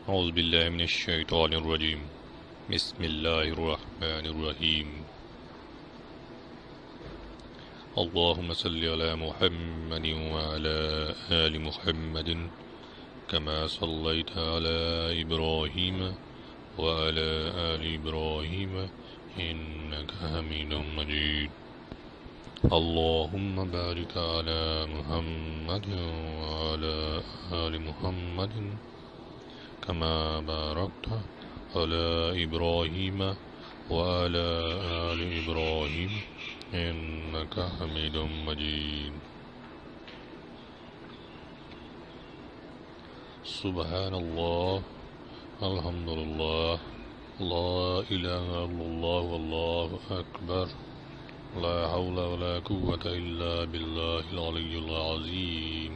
औज़ुबिल्लाहिमिनश्शैतानिर्रजीम बिस्मिल्लाहिर्रहमानिर्रहीम अल्लाहुम्मा सल्लि अला मुहम्मदिन व अला आलि मुहम्मदिन कमा सल्लैता अला इब्राहीम व अला आलि इब्राहीम इन्नका हमीदुम मजीद। अल्लाहुम्मा बारिक अला मुहम्मदिन व अला आलि मुहम्मदिन कमा बारकता अला इब्राहीम व अला आलि इब्राहीम इन्नका हमीदुम मजीद। सुब्हानल्लाह अल्हम्दुलिल्लाह ला इलाहा इल्लल्लाह वल्लाहु अकबर ला हौला वला कुव्वता इल्ला बिल्लाहिल अलिय्यिल अज़ीम।